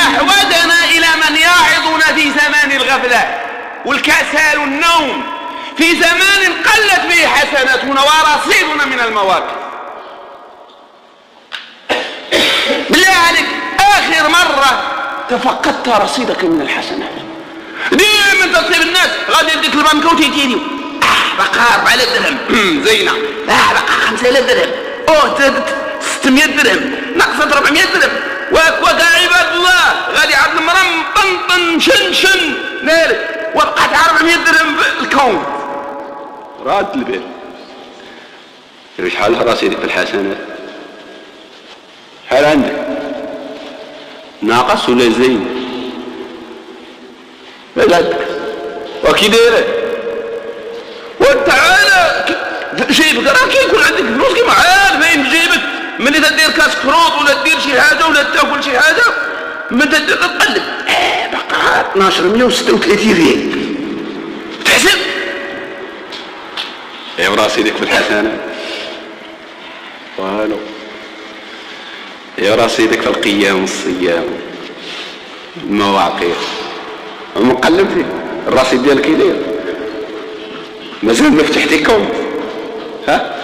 أحوجنا إلى من يعظنا في زمان الغفلة والكسل والنوم، في زمان قلت به حسناتنا ورصيدنا من المواقف. بالله عليك آخر مرة تفقدت رصيدك من الحسنات؟ ديما تصيب الناس غادي يديك البنك وتيتيني بقى 4000 درهم زينة، بقى 5000 درهم، 600 درهم، نقصت 400 درهم، وكا عباد الله غادي عبد المرم طنطن شن مالك وبقات 400 درهم بالكون. راد البال شحال رصيدك في الحسنات؟ شحال عندك؟ ناقص ولا زين؟ بلادك وكي دايره وتعالى جيبك راه كيكون عندك فلوس كيما عاد فين جيبك ملي تدير كاس كروط ولا دير شي حاجه ولا تاكل شي حاجه من تدير تقلب بقى 1236 ريال تحسب يا راسيدك في الحسنات والو، يا راسيدك في القيام والصيام المواقيت ومقلب فيه الرصيد ديالك يدير مازال ما فتحتي كونت ها